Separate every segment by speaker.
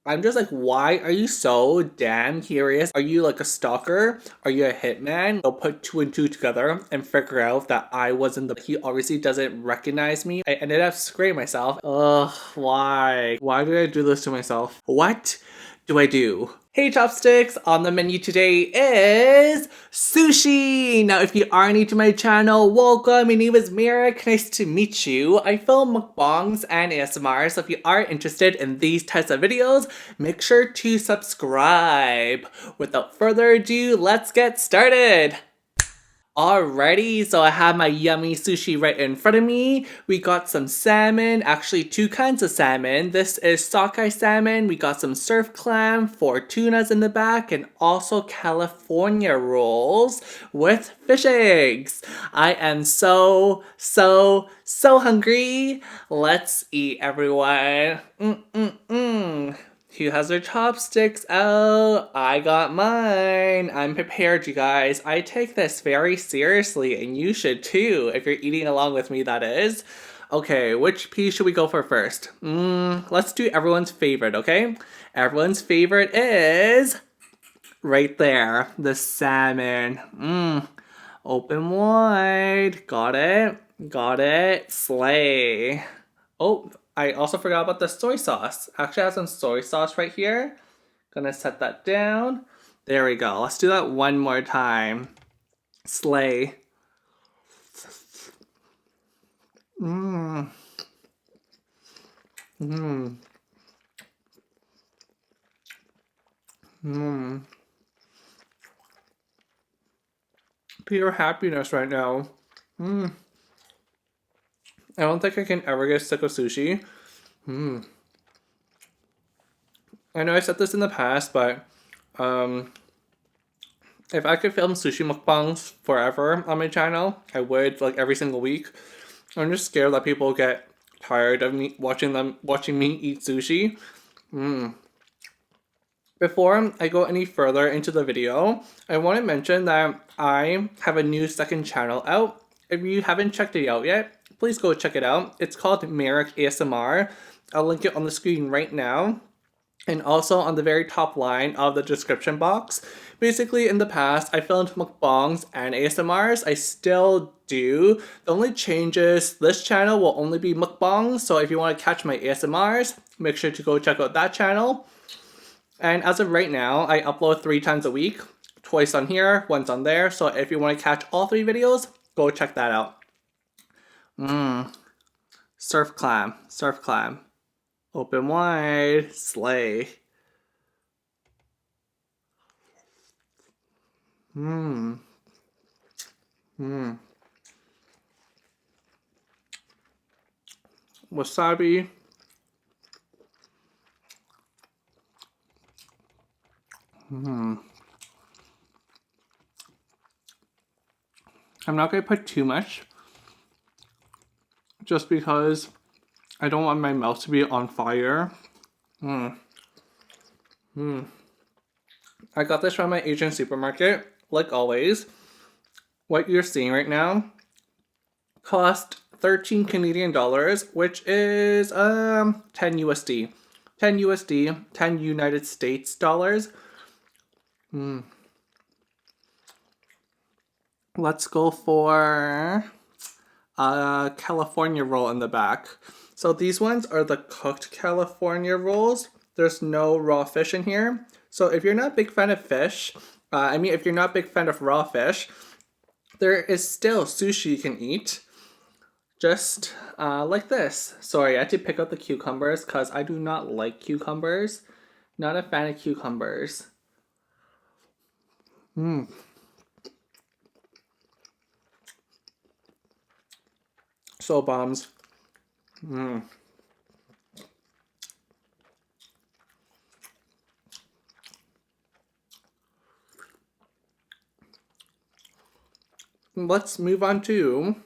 Speaker 1: I'm just like, why are you so damn curious? Are you like a stalker? Are you a hitman? I'll put two and two together and figure out that I wasn't the. He obviously doesn't recognize me. I ended up spraying myself. Ugh, why? Why did I do this to myself? What do I do? Hey chopsticks, on the menu today is sushi! Now if you are new to my channel, welcome, my name is Merrick, nice to meet you. I film mukbangs and ASMR, so if you are interested in these types of videos, make sure to subscribe. Without further ado, let's get started! Alrighty, so I have my yummy sushi right in front of me. We got some salmon, actually two kinds of salmon. This is sockeye salmon. We got some surf clam, 4 tunas in the back, and also California rolls with fish eggs. I am so hungry. Let's eat, everyone. Who has their chopsticks out? I got mine. I'm prepared, you guys. I take this very seriously, and you should too, if you're eating along with me, that is. Okay, which piece should we go for first? Let's do everyone's favorite, okay? Everyone's favorite is right there, the salmon. Open wide. Got it. Got it. Slay. Oh, I also forgot about the soy sauce. Actually, I have some soy sauce right here. Gonna set that down. There we go. Let's do that one more time. Slay. Mmm. Mmm. Mmm. Pure happiness right now. Mmm. I don't think I can ever get sick of sushi. Mmm. I know I said this in the past, but if I could film sushi mukbangs forever on my channel, I would, like every single week. I'm just scared that people get tired of me watching me eat sushi. Before I go any further into the video, I want to mention that I have a new second channel out. If you haven't checked it out yet, please go check it out. It's called Merrick ASMR. I'll link it on the screen right now, and also on the very top line of the description box. Basically, in the past, I filmed mukbangs and ASMRs. I still do. The only change is this channel will only be mukbangs, so if you want to catch my ASMRs, make sure to go check out that channel. And as of right now, I upload 3 times a week. Twice on here, once on there. So if you want to catch all 3 videos, go check that out. Surf clam. Surf clam. Open wide. Slay. Wasabi. I'm not going to put too much, just because I don't want my mouth to be on fire. I got this from my Asian supermarket, like always. What you're seeing right now cost 13 Canadian dollars, which is 10 USD. 10 USD, 10 United States dollars. Let's go for a California roll in the back. So these ones are the cooked California rolls. There's no raw fish in here. So if you're not a big fan of fish, if you're not a big fan of raw fish, there is still sushi you can eat. Just like this. Sorry, I had to pick up the cucumbers because I do not like cucumbers. Not a fan of cucumbers. So bombs. Let's move on to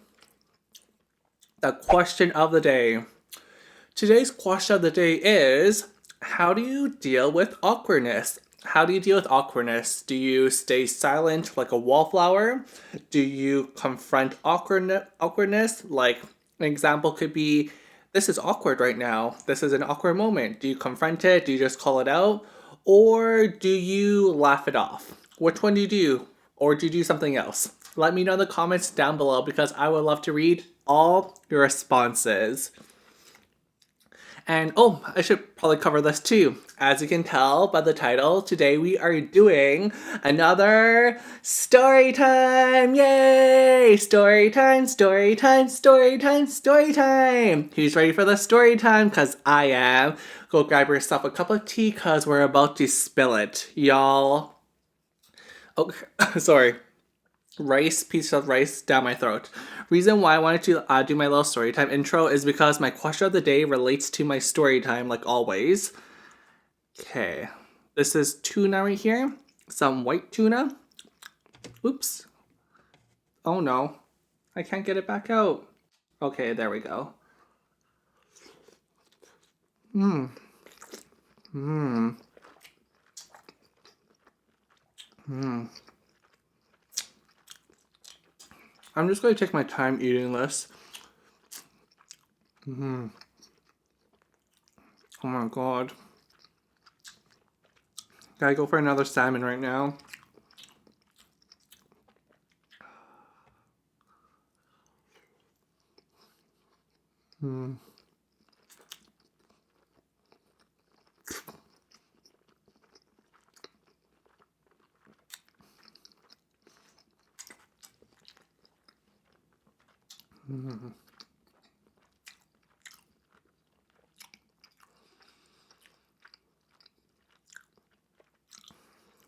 Speaker 1: the question of the day. Today's question of the day is, how do you deal with awkwardness? How do you deal with awkwardness? Do you stay silent like a wallflower? Do you confront awkwardness? Like, an example could be this is awkward right now. This is an awkward moment. Do you confront it? Do you just call it out? Or do you laugh it off? Which one do you do? Or do you do something else? Let me know in the comments down below because I would love to read all your responses. And oh, I should probably cover this too. As you can tell by the title, today we are doing another story time! Yay! Story time, story time, story time, story time! Who's ready for the story time? Because I am. Go grab yourself a cup of tea because we're about to spill it, y'all. Okay, sorry. Piece of rice down my throat. Reason why I wanted to do my little story time intro is because my question of the day relates to my story time, like always. Okay, this is tuna right here. Some white tuna. Oops. Oh no, I can't get it back out. Okay, there we go. Mmm. Mmm. Mmm. I'm just going to take my time eating this. Oh my god. Gotta go for another salmon right now.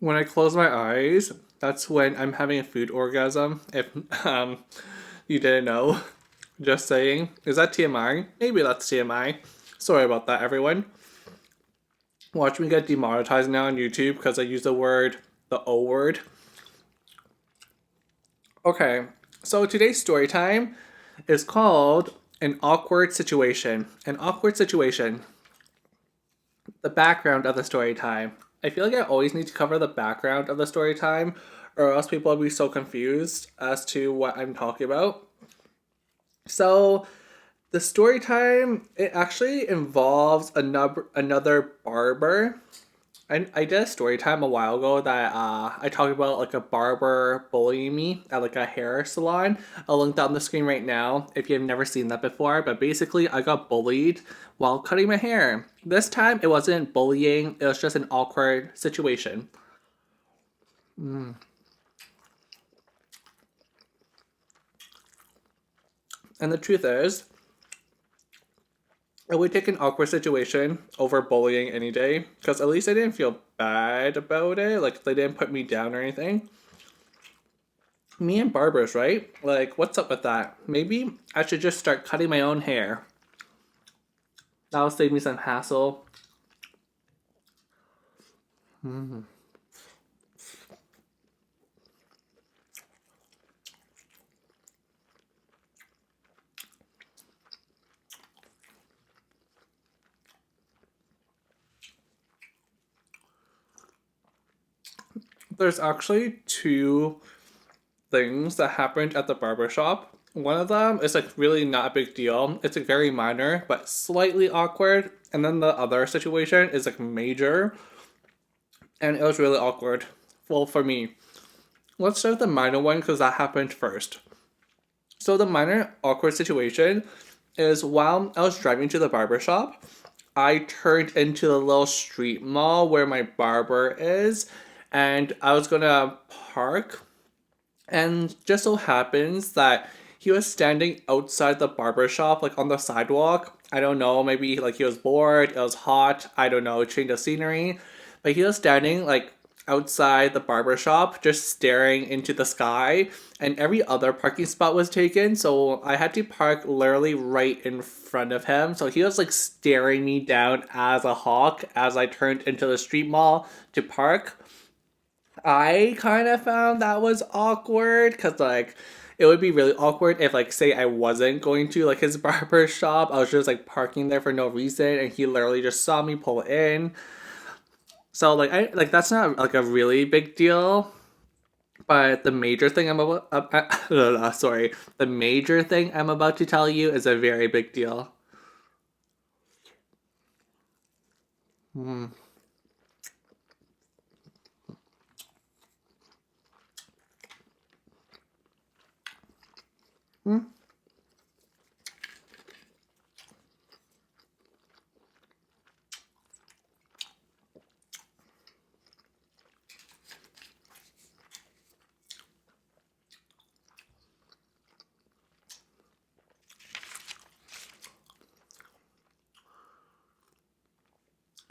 Speaker 1: When I close my eyes, that's when I'm having a food orgasm. If you didn't know. Just saying. Is that TMI? Maybe that's TMI. Sorry about that, everyone. Watch me get demonetized now on YouTube because I use the O word. Okay, so today's story time is called An Awkward Situation. An awkward situation. The background of the story time. I feel like I always need to cover the background of the story time or else people will be so confused as to what I'm talking about. So, the story time, it actually involves another barber. I did a story time a while ago that I talked about like a barber bullying me at like a hair salon. I'll link that on the screen right now if you've never seen that before. But basically, I got bullied while cutting my hair. This time, it wasn't bullying. It was just an awkward situation. And the truth is, I would take an awkward situation over bullying any day because at least I didn't feel bad about it. Like, they didn't put me down or anything. Me and barbers, right? Like, what's up with that? Maybe I should just start cutting my own hair. That'll save me some hassle. There's actually two things that happened at the barbershop. One of them is like really not a big deal. It's like very minor, but slightly awkward. And then the other situation is like major. And it was really awkward. Well, for me. Let's start with the minor one because that happened first. So the minor awkward situation is while I was driving to the barbershop, I turned into the little street mall where my barber is. And I was gonna park. And just so happens that he was standing outside the barber shop, like on the sidewalk. I don't know, maybe like he was bored, it was hot, I don't know, change of scenery. But he was standing like outside the barber shop, just staring into the sky, and every other parking spot was taken, so I had to park literally right in front of him. So he was like staring me down as a hawk as I turned into the street mall to park. I kind of found that was awkward because like it would be really awkward if like say I wasn't going to like his barber shop. I was just like parking there for no reason and he literally just saw me pull in. So like I like that's not like a really big deal. But the major thing the major thing I'm about to tell you is a very big deal. Mm. Mm.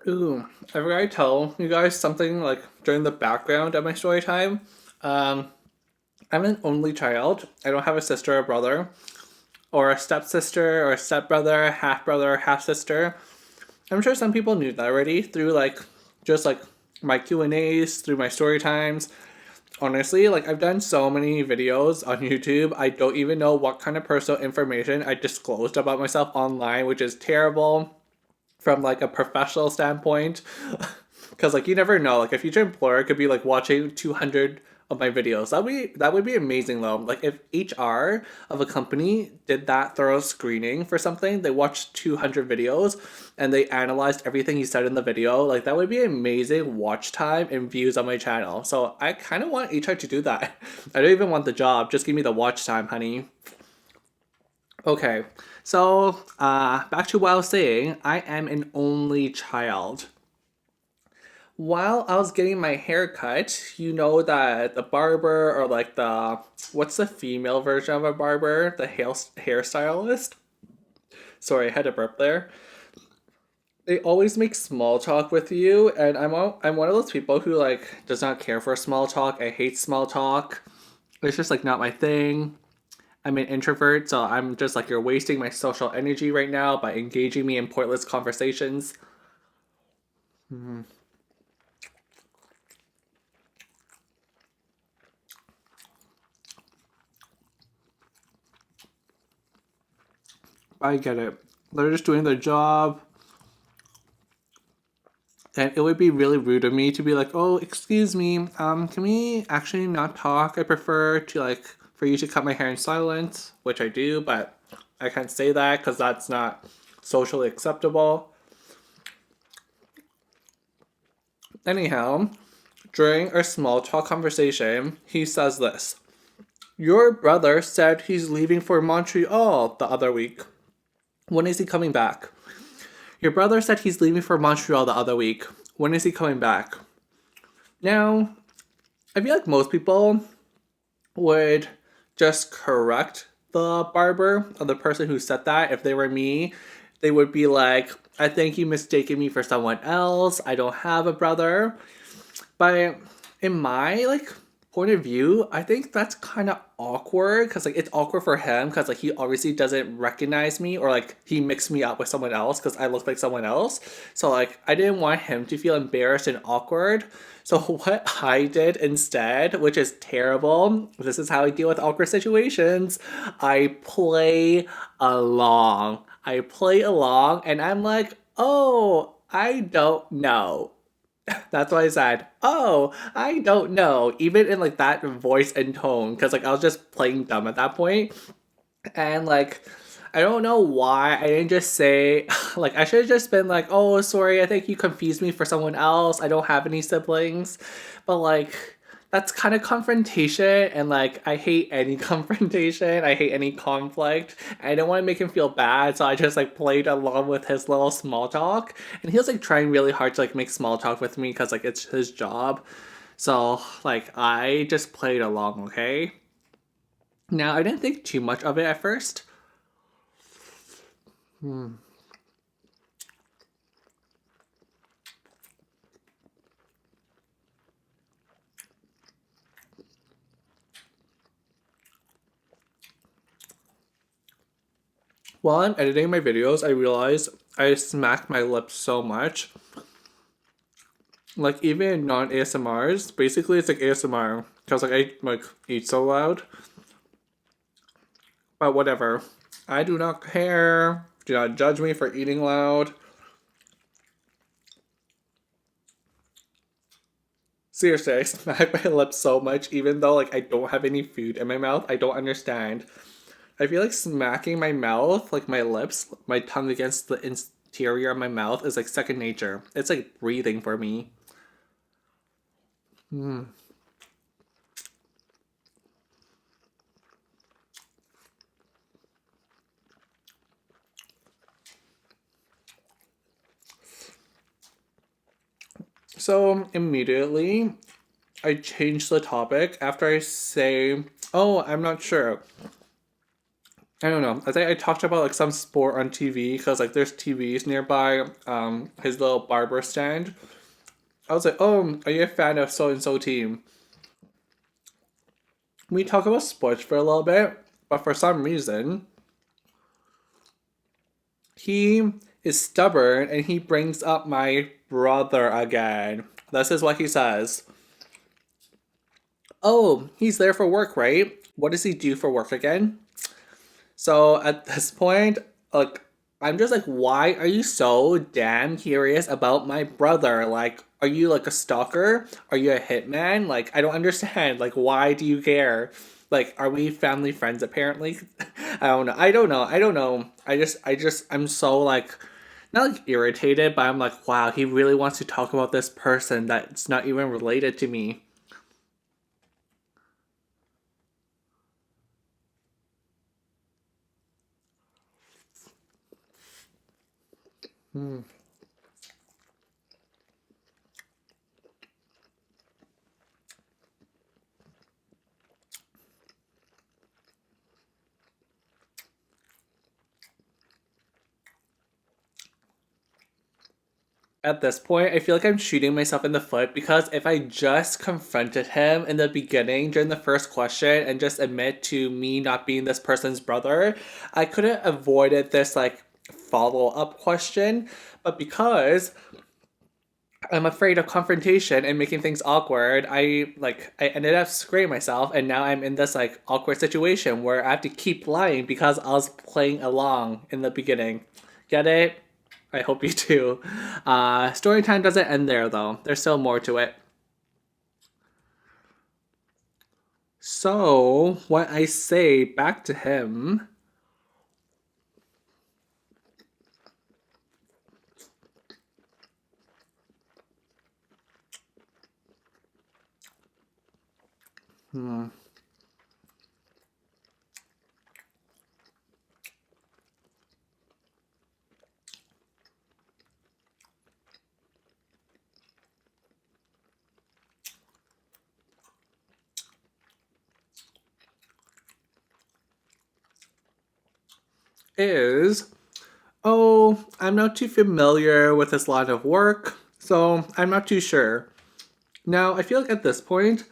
Speaker 1: Ooh, I forgot to tell you guys something like during the background of my story time. Um, I'm an only child. I don't have a sister or brother, or a stepsister, or a stepbrother, half brother, half sister. I'm sure some people knew that already through like just like my Q&As, through my story times. Honestly, like I've done so many videos on YouTube, I don't even know what kind of personal information I disclosed about myself online, which is terrible from like a professional standpoint. Because like you never know, like a future employer could be like watching 200 of my videos. That would be amazing though. Like if HR of a company did that thorough screening for something, they watched 200 videos and they analyzed everything you said in the video. Like that would be amazing watch time and views on my channel. So I kind of want HR to do that. I don't even want the job. Just give me the watch time, honey. Okay, so back to what I was saying. I am an only child. While I was getting my hair cut, you know that the barber or like the what's the female version of a barber? The hairstylist? Sorry, I had a burp there. They always make small talk with you, and I'm one of those people who like does not care for small talk. I hate small talk. It's just like not my thing. I'm an introvert, so I'm just like you're wasting my social energy right now by engaging me in pointless conversations. Mhm. I get it. They're just doing their job, and it would be really rude of me to be like, "Oh, excuse me, can we actually not talk? I prefer to like for you to cut my hair in silence," which I do, but I can't say that because that's not socially acceptable. Anyhow, during our small talk conversation, he says this. Your brother said he's leaving for Montreal the other week. When is he coming back? Your brother said he's leaving for Montreal the other week. When is he coming back? Now, I feel like most people would just correct the barber or the person who said that. If they were me, they would be like, I think you mistaken me for someone else. I don't have a brother. But in my like point of view, I think that's kind of awkward because like it's awkward for him because like he obviously doesn't recognize me or like he mixed me up with someone else because I look like someone else. So like I didn't want him to feel embarrassed and awkward. So what I did instead, which is terrible, this is how I deal with awkward situations. I play along. I play along and I'm like, oh, I don't know. That's why I said, "Oh, I don't know." Even in like that voice and tone, because like I was just playing dumb at that point, and like I don't know why I didn't just say like I should have just been like, "Oh, sorry, I think you confused me for someone else. I don't have any siblings," but like that's kind of confrontation, and like I hate any confrontation. I hate any conflict. I don't want to make him feel bad, so I just like played along with his little small talk, and he was like trying really hard to like make small talk with me because like it's his job. So like I just played along, okay? Now I didn't think too much of it at first. Hmm. While I'm editing my videos, I realize I smack my lips so much. Like even in non ASMRs, basically it's like ASMR because like I like eat so loud. But whatever, I do not care. Do not judge me for eating loud. Seriously, I smack my lips so much, even though like I don't have any food in my mouth. I don't understand. I feel like smacking my mouth, like my lips, my tongue against the bacteria in my mouth is like second nature. It's like breathing for me. Mm. So immediately I change the topic after I say, oh, I'm not sure. I don't know. I think I talked about like some sport on TV because like there's TVs nearby his little barber stand. I was like, oh, are you a fan of so and so team? We talk about sports for a little bit, but for some reason, he is stubborn and he brings up my brother again. This is what he says. Oh, he's there for work, right? What does he do for work again? So at this point, like, I'm just like, why are you so damn curious about my brother? Like, are you like a stalker? Are you a hitman? Like, I don't understand. Like, why do you care? Like, are we family friends apparently? I don't know. I don't know. I don't know. I'm so like, not like irritated, but I'm like, wow, he really wants to talk about this person that's not even related to me. Hmm. At this point, I feel like I'm shooting myself in the foot because if I just confronted him in the beginning during the first question and just admit to me not being this person's brother, I could have avoided this like follow up question. But because I'm afraid of confrontation and making things awkward, I ended up screwing myself and now I'm in this like awkward situation where I have to keep lying because I was playing along in the beginning. Get it? I hope you do. Story time doesn't end there though. There's still more to it. So what I say back to him, hmm, is, oh, I'm not too familiar with this line of work, so I'm not too sure. Now, I feel like at this point,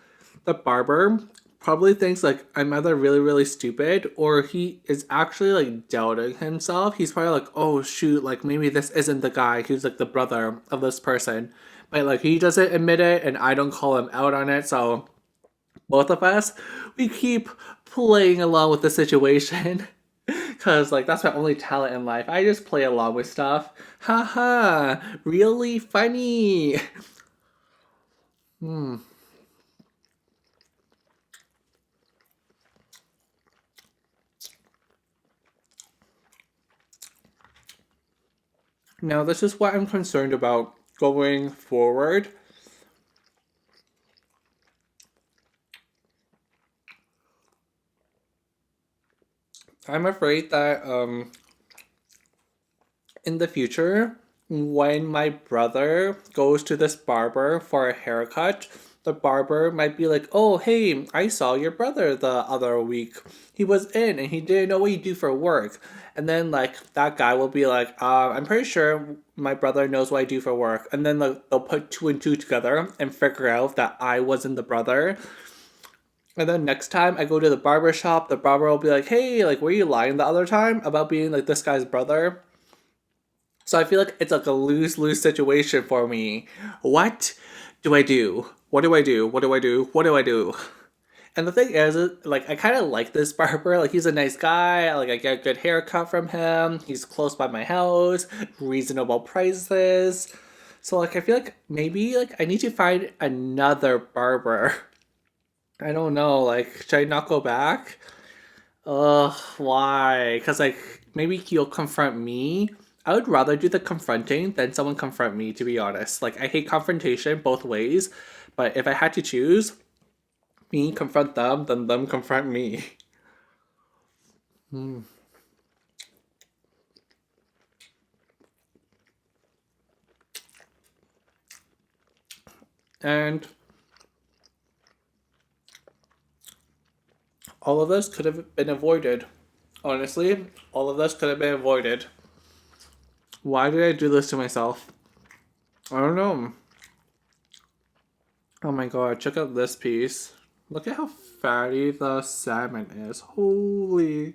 Speaker 1: the barber probably thinks like I'm either really, really stupid or he is actually like doubting himself. He's probably like, oh shoot, like maybe this isn't the guy who's like the brother of this person. But like he doesn't admit it and I don't call him out on it, so both of us, we keep playing along with the situation. Cause like that's my only talent in life. I just play along with stuff. Haha, really funny. Hmm. Now, this is what I'm concerned about going forward. I'm afraid that in the future, when my brother goes to this barber for a haircut, the barber might be like, oh, hey, I saw your brother the other week. He was in and he didn't know what you do for work. And then, like, that guy will be like, I'm pretty sure my brother knows what I do for work. And then like, they'll put two and two together and figure out that I wasn't the brother. And then next time I go to the barber shop, the barber will be like, hey, like, were you lying the other time about being like this guy's brother? So I feel like it's like a lose lose situation for me. What do I do? What do I do? What do I do? What do I do? And the thing is, like, I kind of like this barber. Like, he's a nice guy. Like, I get a good haircut from him. He's close by my house, reasonable prices. So, like, I feel like maybe, like, I need to find another barber. I don't know. Like, should I not go back? Ugh, why? Because, like, maybe he'll confront me I would rather do the confronting than someone confront me, to be honest. Like, I hate confrontation both ways, but if I had to choose, me confront them, then them confront me. Mm. And all of this could have been avoided. Honestly, all of this could have been avoided. Why did I do this to myself? I don't know. Oh my god, check out this piece. Look at how fatty the salmon is. Holy.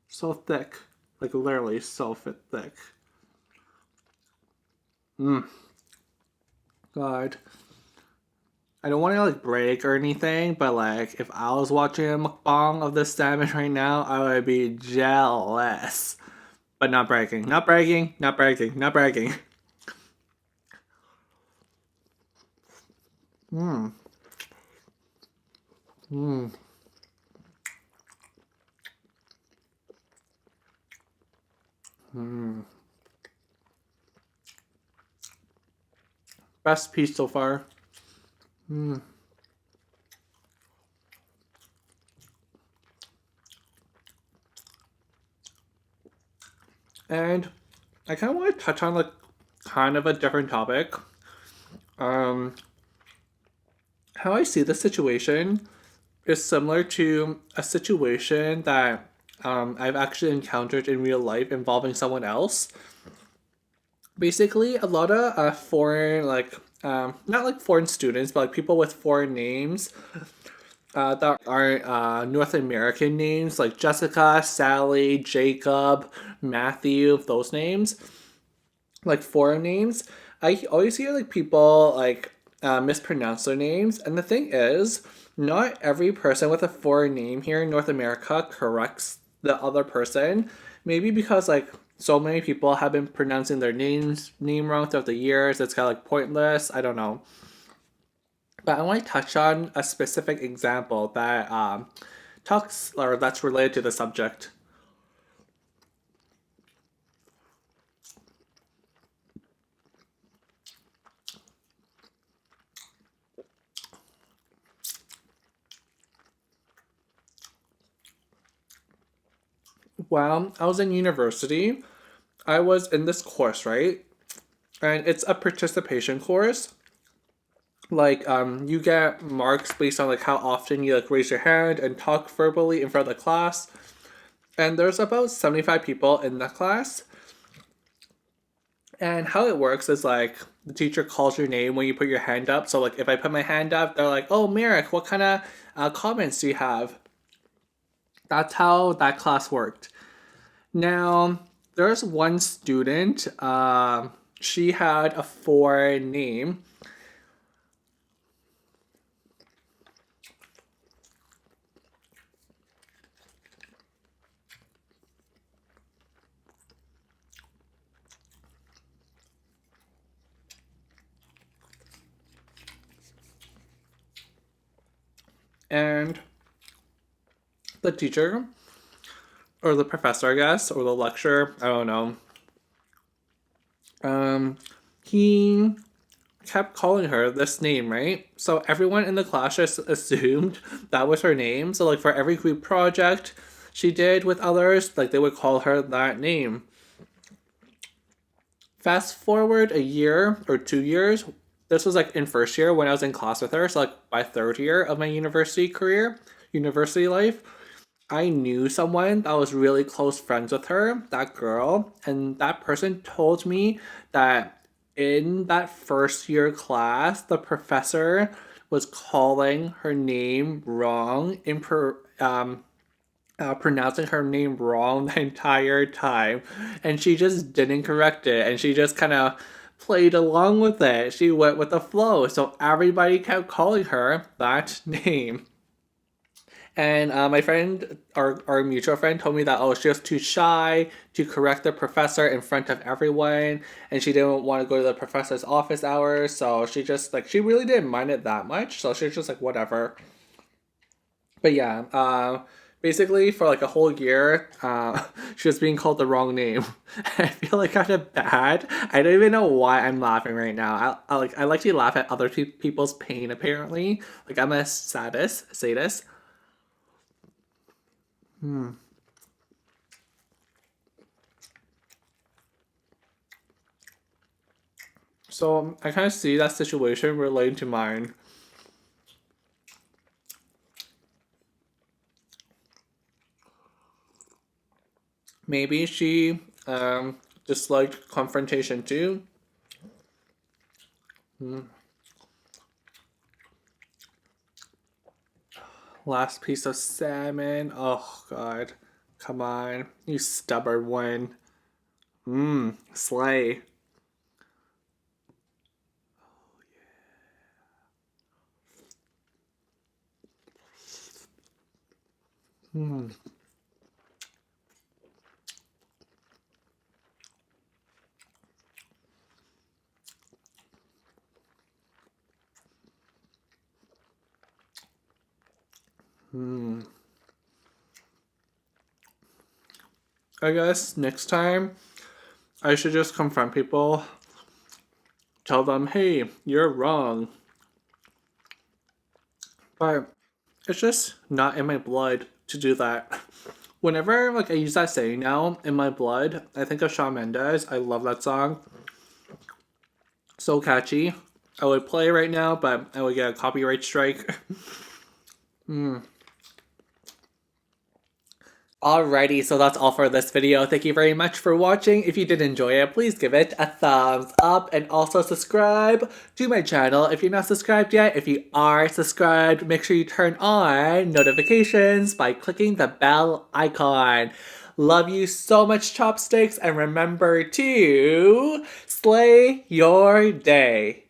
Speaker 1: So thick. Like literally so thick. Mmm. God. I don't want to like break or anything, but like if I was watching a mukbang of this salmon right now, I would be jealous. But not bragging. Not bragging. Not bragging. Not bragging. Mmm. Mmm. Mmm. Best piece so far. Mmm. And I kind of want to touch on like kind of a different topic. Um, how I see the situation is similar to a situation that I've actually encountered in real life involving someone else. Basically, a lot of foreign, like, not like foreign students, but like people with foreign names that are North American names, like Jessica, Sally, Jacob, Matthew, those names, like foreign names. I always hear like people like mispronounce their names, and the thing is, not every person with a foreign name here in North America corrects the other person. Maybe because like so many people have been pronouncing their name wrong throughout the years, it's kind of like pointless. I don't know. But I want to touch on a specific example that talks or that's related to the subject. While I was in university, I was in this course, right? And it's a participation course. Like, you get marks based on like how often you like raise your hand and talk verbally in front of the class. And there's about 75 people in the class. And how it works is like the teacher calls your name when you put your hand up. So like if I put my hand up, they're like, "Oh, Merrick, what kind of comments do you have?" That's how that class worked. Now, there's one student. She had a foreign name. And the teacher, or the professor, I guess, or the lecturer, I don't know. He kept calling her this name, right? So everyone in the class just assumed that was her name. So like for every group project she did with others, like they would call her that name. Fast forward a year or 2 years. This was like in first year when I was in class with her. So like by third year of my university life, I knew someone that was really close friends with her, that girl, and that person told me that in that first year class, the professor was calling her name wrong, pronouncing her name wrong the entire time, and she just didn't correct it, and she just kind of played along with it. She went with the flow, so everybody kept calling her that name. And my friend, our mutual friend, told me that oh, she was too shy to correct the professor in front of everyone, and she didn't want to go to the professor's office hours. So she just like she really didn't mind it that much. So she was just like whatever. But yeah, Basically, for like a whole year, she was being called the wrong name. I feel like kind of bad. I don't even know why I'm laughing right now. I like to laugh at other people's pain. Apparently, like I'm a sadist. So I kind of see that situation relating to mine. Maybe she disliked confrontation too. Last piece of salmon. Oh god. Come on. You stubborn one. Slay. I guess next time I should just confront people. Tell them, hey, you're wrong. But it's just not in my blood to do that. Whenever like I use that saying now, in my blood, I think of Shawn Mendes. I love that song. So catchy. I would play right now, but I would get a copyright strike. Alrighty, so that's all for this video. Thank you very much for watching. If you did enjoy it, please give it a thumbs up and also subscribe to my channel if you're not subscribed yet. If you are subscribed, make sure you turn on notifications by clicking the bell icon. Love you so much, chopsticks, and remember to slay your day.